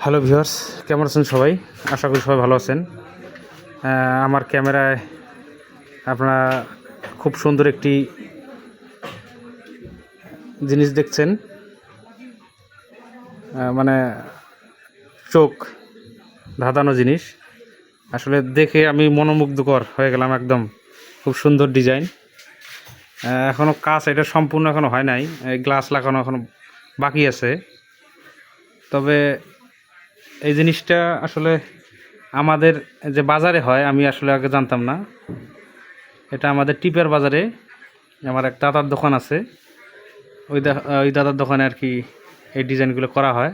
Hello viewers, কেমন আছেন সবাই? আশা করি সবাই ভালো আছেন। আমার ক্যামেরায় আপনারা খুব সুন্দর একটি জিনিস দেখছেন, মানে চোখ ধাঁধানো জিনিস। আসলে দেখে আমি মনোমুগ্ধকর হয়ে গেলাম একদম। খুব সুন্দর ডিজাইন। এখনও কাজ এটা সম্পূর্ণ এখনও হয় নাই, গ্লাস লাগানো এখনও বাকি আছে। তবে এই জিনিসটা আসলে আমাদের যে বাজারে হয় আমি আসলে আগে জানতাম না। এটা আমাদের টিপের বাজারে আমার এক দাদার দোকান আছে, ওই দাদার দোকানে আর কি এই ডিজাইনগুলো করা হয়।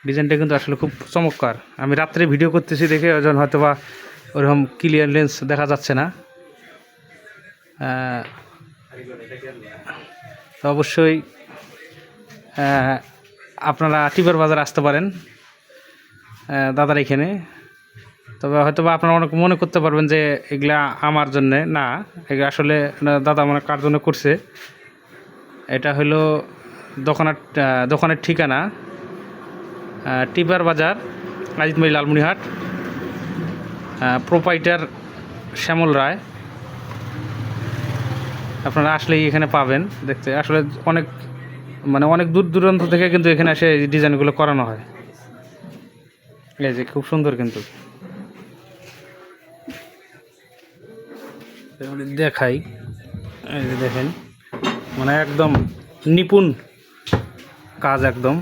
ডিজাইনটা কিন্তু আসলে খুব চমৎকার। আমি রাত্রে ভিডিও করতেছি দেখে ওজন হয়তো বা ওরকম ক্লিয়ার লেন্স দেখা যাচ্ছে না। তো অবশ্যই আপনারা টিপের বাজারে আসতে পারেন দাদার এখানে। তবে হয়তো বা আপনারা অনেক মনে করতে পারবেন যে এগুলা আমার জন্যে না, এগুলো আসলে দাদা মানে কার জন্য করছে। এটা হলো দোকানের ঠিকানা টিপার বাজার, আজিতময়ী লালমনিরহাট। প্রোপাইটার শ্যামল রায়। আপনারা আসলেই এখানে পাবেন দেখতে। আসলে অনেক দূর দূরান্ত থেকে কিন্তু এখানে এসে এই ডিজাইনগুলো করানো হয়। এই যে খুব সুন্দর কিন্তু দেখাই, এই যে দেখেন, মানে একদম নিপুণ কাজ একদম।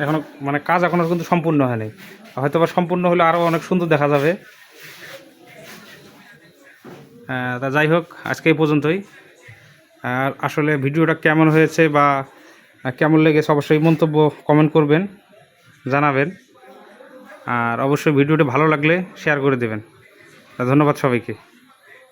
এখনো কাজ এখনো কিন্তু সম্পূর্ণ হয়নি, হয়তো বা সম্পূর্ণ হলে আরও অনেক সুন্দর দেখা যাবে। তা যাই হোক, আজকে এই পর্যন্তই। আর আসলে ভিডিওটা কেমন হয়েছে বা কেমন লেগেছে অবশ্যই মন্তব্য কমেন্ট করবেন, জানাবেন। আর অবশ্যই ভিডিওটি ভালো লাগলে শেয়ার করে দেবেন। ধন্যবাদ সবাইকে।